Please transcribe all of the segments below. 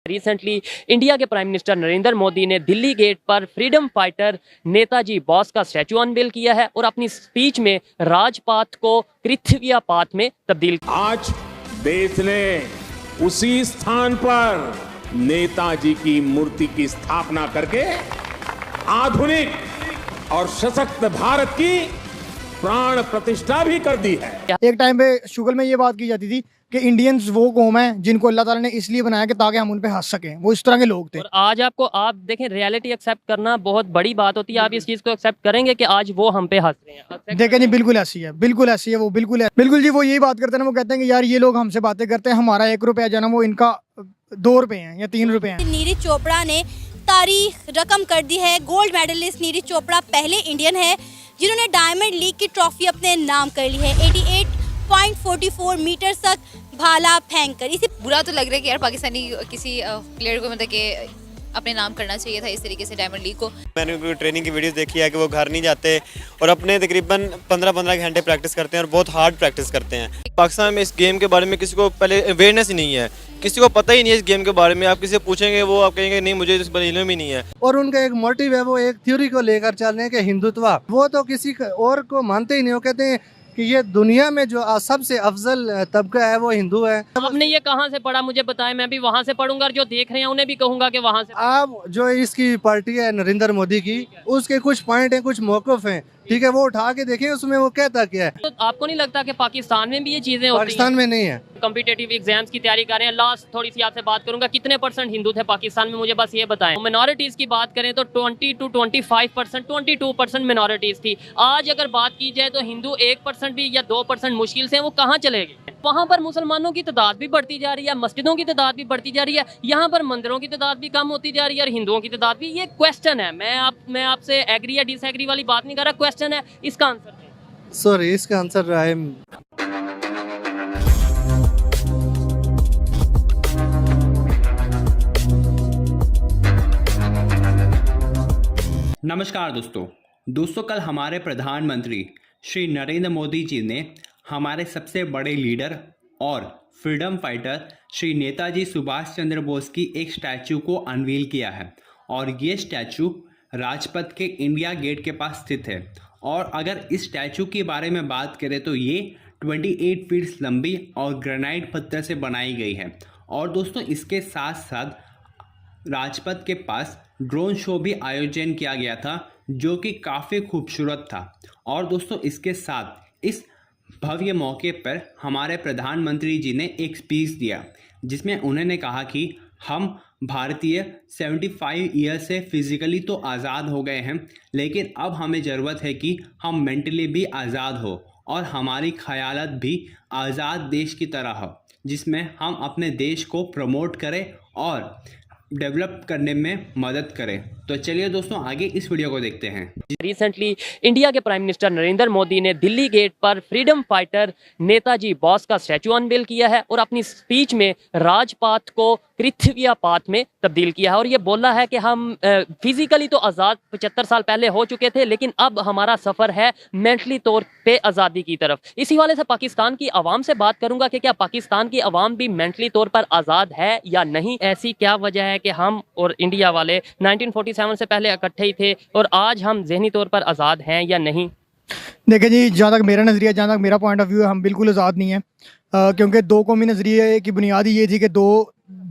Recently India के prime minister Narendra Modi ने Delhi gate पर फ्रीडम फाइटर नेताजी बोस का स्टैचू अनवेल किया है और अपनी स्पीच में राजपाथ को कृथ्विया पाथ में तब्दील किया। आज देश ने उसी स्थान पर नेताजी की मूर्ति की स्थापना करके आधुनिक और सशक्त भारत की प्राण प्रतिष्ठा भी कर दी है। एक टाइम पे शुगल में ये बात की जाती थी कि इंडियंस वो कौम है जिनको अल्लाह ताला ने इसलिए बनाया कि ताकि हम उन पे हंस सकें। वो इस तरह के लोग थे। और आज आप देखें, रियलिटी एक्सेप्ट करना बहुत बड़ी बात होती है। आप इस चीज को एक्सेप्ट करेंगे कि आज वो हम पे हंस रहे हैं? देखें जी, बिल्कुल ऐसी है, बिल्कुल ऐसी है, वो बिल्कुल जी। वो यही बात करते हैं ना, वो कहते हैं कि यार ये लोग हमसे बातें करते हैं, हमारा 1 रुपया जो है ना वो इनका 2 रुपए हैं या 3 रुपए हैं। नीरज चोपड़ा ने तारीख रकम कर दी है। गोल्ड मेडलिस्ट नीरज चोपड़ा पहले इंडियन है जिन्होंने डायमंड लीग की ट्रॉफी अपने नाम कर ली है। 88.44 मीटर तक भाला फेंक कर। इसे बुरा तो लग रहा है कि यार पाकिस्तानी किसी प्लेयर को मतलब कि अपने नाम करना चाहिए था इस तरीके से डायमंड लीग को। मैंने ट्रेनिंग की वीडियोस देखी है कि वो घर नहीं जाते और अपने तकरीबन 15-15 घंटे प्रैक्टिस करते हैं और बहुत हार्ड प्रैक्टिस करते हैं। पाकिस्तान में इस गेम के बारे में किसी को पहले अवेयरनेस ही नहीं है, किसी को पता ही नहीं है इस गेम के बारे में। आप किसी से पूछेंगे वो आप कहेंगे नहीं मुझे इस बारे में इल्म ही नहीं है। और उनका एक मोटिव है, वो एक थ्योरी को लेकर चल रहे हैं कि हिंदुत्व, वो तो किसी और को मानते ही नहीं। वो कहते हैं कि ये दुनिया में जो सबसे अफजल तबका है वो हिंदू है। आपने ये कहाँ से पढ़ा मुझे बताएं, मैं भी वहाँ से पढ़ूंगा और जो देख रहे हैं उन्हें भी कहूंगा कि वहाँ से। आप जो इसकी पार्टी है नरेंद्र मोदी की, उसके कुछ पॉइंट हैं, कुछ मौक़िफ़ हैं, ठीक है, वो उठा के देखें उसमें वो कहता क्या है। तो आपको नहीं लगता कि पाकिस्तान में भी ये चीजें होती हैं? पाकिस्तान में नहीं है। कॉम्पिटेटिव एग्जाम्स की तैयारी कर रहे हैं। लास्ट थोड़ी सी आपसे बात करूंगा, कितने % हिंदू थे पाकिस्तान में, मुझे बस ये बताएं। मिनॉरिटीज की बात करें तो 20 to 25%, 22% मिनॉरिटीज थी। आज अगर बात की जाए तो हिंदू 1% भी या 2% मुश्किल से, वो कहाँ चले गए? वहाँ पर मुसलमानों की तादाद भी बढ़ती जा रही है, मस्जिदों की तादाद भी बढ़ती जा रही है, यहाँ पर मंदिरों की तादाद भी कम होती जा रही है और हिंदुओं की तादाद भी। ये क्वेश्चन है, मैं आपसे एग्री या डिसएग्री वाली बात नहीं कर रहा, क्वेश्चन है, इसका आंसर दें। सॉरी, इसका आंसर रहा है नमस्कार दोस्तों, कल हमारे प्रधानमंत्री श्री नरेंद्र मोदी जी ने हमारे सबसे बड़े लीडर और फ्रीडम फाइटर श्री नेताजी सुभाष चंद्र बोस की एक स्टैचू को अनवील किया है और ये स्टैचू राजपथ के इंडिया गेट के पास स्थित है। और अगर इस स्टैचू के बारे में बात करें तो ये 28 फीट लंबी और ग्रेनाइट पत्थर से बनाई गई है। और दोस्तों इसके साथ साथ राजपथ के पास ड्रोन शो भी आयोजन किया गया था जो कि काफ़ी खूबसूरत था। और दोस्तों इसके साथ इस भव्य मौके पर हमारे प्रधानमंत्री जी ने एक स्पीच दिया जिसमें उन्होंने कहा कि हम भारतीय 75 ईयर से फिज़िकली तो आज़ाद हो गए हैं, लेकिन अब हमें ज़रूरत है कि हम मेंटली भी आज़ाद हो और हमारी ख़यालात भी आज़ाद देश की तरह हो, जिसमें हम अपने देश को प्रमोट करें और डेवलप करने में मदद करें। तो चलिए दोस्तों आगे इस वीडियो को देखते हैं। रिसेंटली इंडिया के प्राइम मिनिस्टर नरेंद्र मोदी ने दिल्ली गेट पर फ्रीडम फाइटर नेताजी बोस का स्टैचू अनवेल किया है और अपनी स्पीच में राजपाथ को कृथ्विया पाथ में तब्दील किया है और ये बोला है कि हम फिजिकली तो आज़ाद 75 साल पहले हो चुके थे, लेकिन अब हमारा सफ़र है मेंटली तौर पे आज़ादी की तरफ। इसी वाले से पाकिस्तान की आवाम से बात करूंगा कि क्या पाकिस्तान की आवाम भी मेंटली तौर पर आज़ाद है या नहीं। ऐसी क्या वजह है कि हम और इंडिया वाले 1947 से पहले इकट्ठे ही थे और आज हम जहनी तौर पर आज़ाद हैं या नहीं? देखिए जी, जहाँ तक मेरा नज़रिया, जहाँ तक मेरा पॉइंट ऑफ व्यू है, हम बिल्कुल आज़ाद नहीं है, क्योंकि 2 कौमी नज़रिए की बुनियाद ये थी कि 2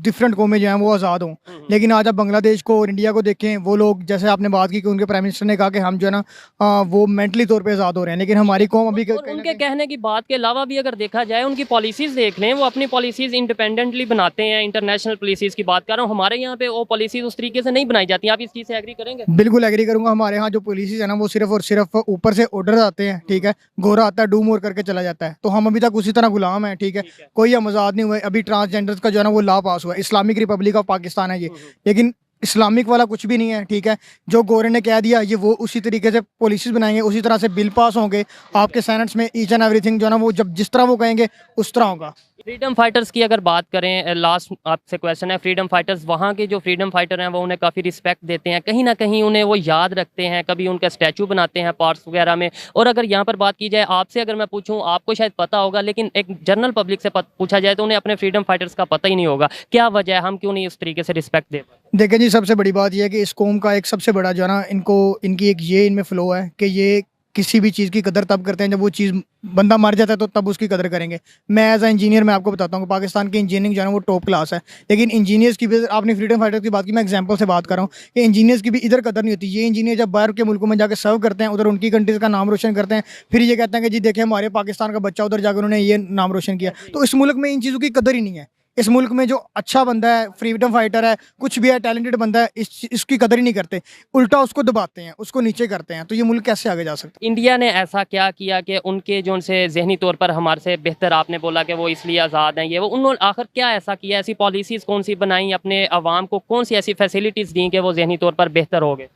डिफरेंट कौमें जो हैं वो आज़ाद हों। लेकिन आज आप बांग्लादेश को और इंडिया को देखें, वो लोग जैसे आपने बात की कि उनके प्राइम मिनिस्टर ने कहा कि हम जो है ना वो मेंटली तौर पे आज़ाद हो रहे हैं, लेकिन हमारी कौम अभी उनके कहने की बात के अलावा भी अगर देखा जाए उनकी पॉलिसीज़ देख लें, वो अपनी पॉलिसीज़ इंडिपेंडेंटली बनाते हैं। इंटरनेशनल पॉलिसीज़ की बात कर रहा हूँ, हमारे यहाँ पे वो पॉलिसीज़ उस तरीके से नहीं बनाई जाती। आप इस चीज़ से एग्री करेंगे? बिल्कुल एग्री करूंगा। हमारे यहाँ जो पॉलिसीज है ना वो सिर्फ और सिर्फ ऊपर से ऑर्डर आते हैं, ठीक है, गोरा आता है डू मोर करके चला जाता है, तो हम अभी तक उसी तरह गुलाम है, ठीक है, कोई हम आज़ाद नहीं हुए। अभी ट्रांसजेंडर्स का जो है ना वो लॉ पास हुआ है, इस्लामिक रिपब्लिक ऑफ पाकिस्तान है ये, लेकिन इस्लामिक वाला कुछ भी नहीं है, ठीक है। जो गोरे ने कह दिया ये वो उसी तरीके से पॉलिसीज बनाएंगे, उसी तरह से बिल पास होंगे आपके सेनेट्स में, ईच एंड एवरीथिंग जो है ना वो जब जिस तरह वो कहेंगे उस तरह होगा। फ्रीडम फाइटर्स की अगर बात करें, लास्ट आपसे क्वेश्चन है, फ्रीडम फाइटर्स, वहाँ के जो फ्रीडम फाइटर हैं वो उन्हें काफ़ी रिस्पेक्ट देते हैं, कहीं ना कहीं उन्हें वो याद रखते हैं, कभी उनका स्टैचू बनाते हैं पार्क्स वगैरह में। और अगर यहाँ पर बात की जाए आपसे, अगर मैं पूछूं, आपको शायद पता होगा, लेकिन एक जनरल पब्लिक से पूछा जाए तो उन्हें अपने फ्रीडम फाइटर्स का पता ही नहीं होगा। क्या वजह है, हम क्यों नहीं उस तरीके से रिस्पेक्ट दे पाते? देखें जी, सबसे बड़ी बात यह है कि इस कौम का एक सबसे बड़ा जो है ना, इनकी एक ये इनमें फ़्लो है कि ये किसी भी चीज़ की कदर तब करते हैं जब वो चीज़ बंदा मर जाता है, तो तब उसकी कदर करेंगे। मैं एज ए इंजीनियर मैं आपको बताता हूँ कि पाकिस्तान की इंजीनियरिंग जो है ना वो टॉप क्लास है, लेकिन इंजीनियर्स की भी, आपने फ्रीडम फाइटर की बात की, मैं एग्जांपल से बात कर रहा हूँ कि इंजीनियर्स की भी इधर कदर नहीं होती। ये इंजीनियर जब बाहर के मुल्कों में जाकर सर्व करते हैं, उधर उनकी कंट्रीज़ का नाम रोशन करते हैं, फिर ये कहते हैं कि जी देखिए हमारे पाकिस्तान का बच्चा उधर जाकर उन्होंने ये नाम रोशन किया। तो इस मुल्क में इन चीज़ों की कदर ही नहीं है। इस मुल्क में जो अच्छा बंदा है, फ्रीडम फाइटर है, कुछ भी है, टैलेंटेड बंदा है, इसकी कदर ही नहीं करते, उल्टा उसको दबाते हैं, उसको नीचे करते हैं। तो ये मुल्क कैसे आगे जा सकता है? इंडिया ने ऐसा क्या किया कि उनके जो उनसे जहनी तौर पर हमारे से बेहतर, आपने बोला कि वो इसलिए आज़ाद हैं, ये वो, उन्होंने आखिर क्या ऐसा किया, ऐसी पॉलिसीज़ कौन सी बनाई, अपने अवाम को कौन सी ऐसी फैसिलिटीज़ दी कि वो जहनी तौर पर बेहतर हो गए?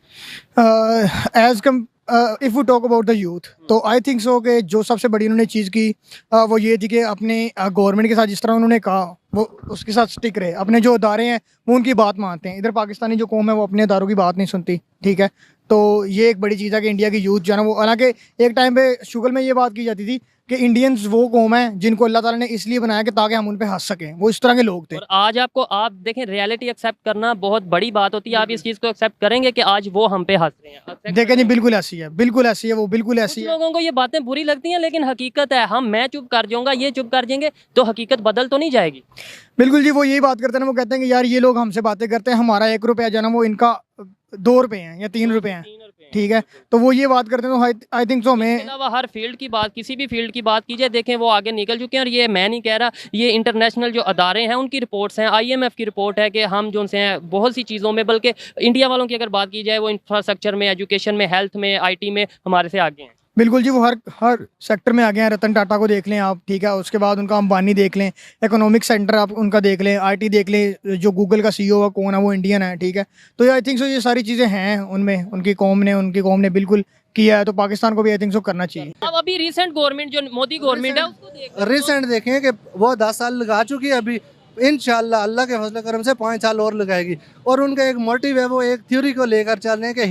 As come if we talk about the youth, तो आई थिंक सो कि जो सबसे बड़ी उन्होंने चीज़ की वो ये थी कि अपने गवर्नमेंट के साथ जिस तरह उन्होंने कहा वो उसके साथ स्टिक रहे। अपने जो अदारे हैं वो उनकी बात मानते हैं। इधर पाकिस्तानी जो कौम है वो अपने अदारों की बात नहीं सुनती, ठीक है। तो ये एक बड़ी चीज़ है कि इंडिया की यूथ जो है ना वो, हालांकि एक टाइम पे शुगर में ये बात की जाती थी कि इंडियंस वो कौम है जिनको अल्लाह ताला ने इसलिए बनाया कि ताकि हम उन पे हंस सकें, वो इस तरह के लोग थे। और आज आप देखें, रियलिटी एक्सेप्ट करना बहुत बड़ी बात होती है। आप इस चीज़ को एक्सेप्ट करेंगे कि आज वो हम पे हंस रहे हैं? Accept देखें जी, बिल्कुल ऐसी है, बिल्कुल ऐसी है, वो बिल्कुल ऐसी कुछ है। लोगों को ये बातें बुरी लगती हैं, लेकिन हकीकत है, मैं चुप कर जाऊंगा, ये चुप कर जाएंगे, तो हकीकत बदल तो नहीं जाएगी। बिल्कुल जी, वो यही बात करते हैं ना, वो कहते हैं कि यार ये लोग हमसे बातें करते हैं, हमारा 1 रुपया जो है ना वो इनका 2 रुपये हैं या 3 रुपये हैं, ठीक है। तो वो ये बात करते हैं, तो आई थिंक सो इसके हमें, अलावा हर फील्ड की बात, किसी भी फील्ड की बात कीजिए, देखें वो आगे निकल चुके हैं। और ये मैं नहीं कह रहा, ये इंटरनेशनल जो अदारे हैं उनकी रिपोर्ट्स हैं, IMF की रिपोर्ट है कि हम जो से हैं बहुत सी चीज़ों में, बल्कि इंडिया वालों की अगर बात की जाए वो इंफ्रास्ट्रक्चर में, एजुकेशन में, हेल्थ में, IT में हमारे से आगे हैं। बिल्कुल जी, वो हर सेक्टर में आ गए हैं। रतन टाटा को देख लें आप, ठीक है, उसके बाद उनका अंबानी देख लें, इकोनॉमिक सेंटर आप उनका देख लें, IT देख लें, जो गूगल का CEO है कौन है, वो इंडियन है, ठीक है। तो ये आई थिंक सो ये सारी चीज़ें हैं उनमें, उनकी कौम ने बिल्कुल किया है, तो पाकिस्तान को भी आई थिंक सो करना चाहिए। अब अभी रिसेंट गवर्नमेंट जो मोदी गवर्नमेंट है उसको देख, रिसेंट देखें कि वो 10 साल लगा चुकी है, अभी इंशाल्लाह अल्लाह के फजल करम से 5 साल और लगाएगी। और उनका एक मोटिव है, वो एक थ्योरी को लेकर चल रहे हैं कि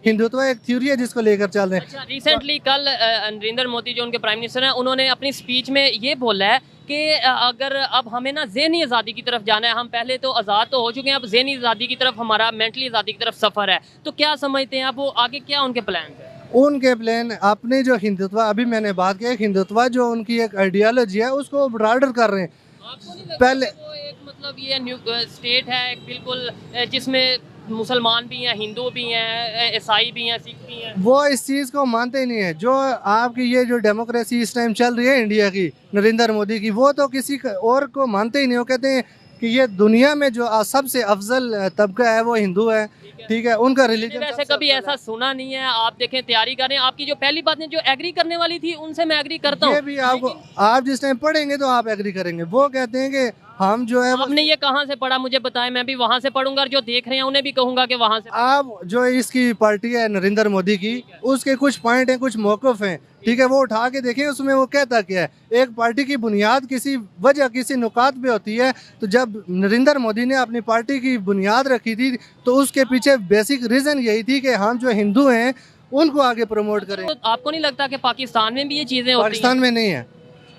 हिंदुत्व एक थ्योरी है जिसको लेकर चल रहे हैं। अच्छा, रिसेंटली कल नरेंद्र मोदी जो उनके प्राइम मिनिस्टर हैं, उन्होंने अपनी स्पीच में ये बोला है कि अगर अब हमें ना ज़हनी आज़ादी की तरफ जाना है, हम पहले तो आज़ाद तो हो चुके हैं, अब ज़हनी आज़ादी की तरफ, हमारा मेंटली आज़ादी की तरफ सफ़र है। तो क्या समझते हैं आप, वो आगे क्या उनके प्लान है? उनके प्लान अपने जो हिंदुत्व, अभी मैंने बात की, हिंदुत्व जो उनकी एक आइडियोलॉजी है उसको ब्रॉडर कर रहे हैं। आपको नहीं लगता पहले कि वो एक मतलब ये न्यू स्टेट है एक बिल्कुल जिसमें मुसलमान भी हैं, हिंदू भी हैं, ईसाई भी हैं, सिख भी हैं? वो इस चीज़ को मानते ही नहीं है। जो आपकी ये जो डेमोक्रेसी इस टाइम चल रही है इंडिया की, नरेंद्र मोदी की, वो तो किसी और को मानते ही नहीं। वो कहते हैं कि ये दुनिया में जो सबसे अफजल तबका है वो हिंदू है, ठीक है, उनका रिलीजन। वैसे कभी ऐसा सुना नहीं है। आप देखें, तैयारी करें, आपकी जो पहली बात है जो एग्री करने वाली थी उनसे मैं एग्री करता हूँ। ये भी आपको, आप जिस टाइम पढ़ेंगे तो आप एग्री करेंगे। वो कहते हैं कि हम जो है, आपने ये कहाँ से पढ़ा, मुझे बताएं, मैं भी वहाँ से पढ़ूंगा और जो देख रहे हैं उन्हें भी कहूंगा कि वहाँ से। आप जो इसकी पार्टी है नरेंद्र मोदी की, उसके कुछ पॉइंट हैं, कुछ मौक़िफ़ हैं, ठीक है, वो उठा के देखें, उसमें वो कहता क्या है। एक पार्टी की बुनियाद किसी वजह, किसी नुकात पे होती है। तो जब नरेंद्र मोदी ने अपनी पार्टी की बुनियाद रखी थी तो उसके पीछे बेसिक रीज़न यही थी कि हम जो हिंदू हैं उनको आगे प्रमोट करें। तो आपको नहीं लगता कि पाकिस्तान में भी ये चीज़ें होती हैं? पाकिस्तान में नहीं है।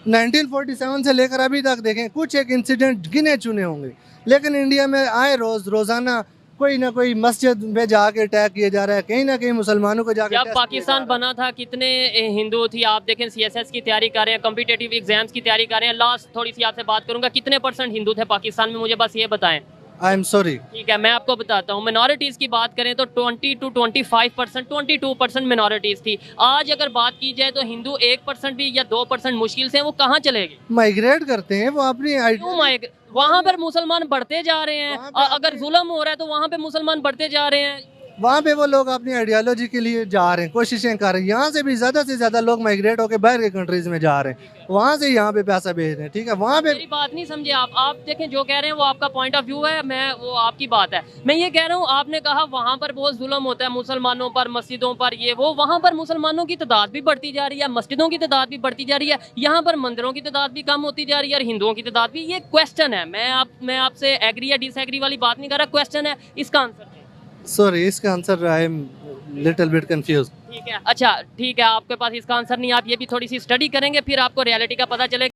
1947 से लेकर अभी तक देखें, कुछ एक इंसिडेंट गिने चुने होंगे, लेकिन इंडिया में आए रोज़ाना कोई ना कोई मस्जिद में जाके अटैक किया जा रहा है, कहीं ना कहीं मुसलमानों को जाके। जब पाकिस्तान बना था कितने हिंदू थी? आप देखें, CSS की तैयारी कर रहे हैं, कॉम्पिटिटिव एग्जाम्स की तैयारी कर रहे हैं। लास्ट थोड़ी सी आपसे बात करूंगा, कितने % हिंदू थे पाकिस्तान में, मुझे बस ये बताएं। I am sorry. ठीक है, मैं आपको बताता हूँ। मिनॉरिटीज़ की बात करें तो 20 to 25%, 22% मिनॉरिटीज़ थी। आज अगर बात की जाए तो हिंदू 1% भी या 2% मुश्किल से, वो कहाँ चले गए? माइग्रेट करते हैं वो अपनी वहाँ पर मुसलमान बढ़ते जा रहे हैं। अगर जुल्म हो रहा है तो वहाँ पे मुसलमान बढ़ते जा रहे हैं। वहाँ पे वो लोग अपनी आइडियोलॉजी के लिए जा रहे हैं, कोशिशें कर रहे हैं। यहाँ से भी ज़्यादा से ज़्यादा लोग माइग्रेट होकर बाहर के कंट्रीज़ में जा रहे हैं, वहाँ से यहाँ पे पैसा भेज रहे हैं। ठीक है, वहाँ पे मेरी बात नहीं समझे आप देखें जो कह रहे हैं वो आपका पॉइंट ऑफ व्यू है, मैं वो आपकी बात है। मैं ये कह रहा हूँ आपने कहा वहाँ पर बहुत जुल्म होता है मुसलमानों पर, मस्जिदों पर, ये वो, वहाँ पर मुसलमानों की तादाद भी बढ़ती जा रही है, मस्जिदों की तादाद भी बढ़ती जा रही है, यहाँ पर मंदिरों की तादाद भी कम होती जा रही है और हिंदुओं की तादाद भी। ये क्वेश्चन है, मैं आपसे एग्री या डिसएग्री वाली बात नहीं कर रहा, क्वेश्चन है, इसका आंसर दें। सॉरी, इसका answer I am little bit confuse. ठीक है, अच्छा ठीक है, आपके पास इसका आंसर नहीं, आप ये भी थोड़ी सी स्टडी करेंगे फिर आपको रियलिटी का पता चलेगा।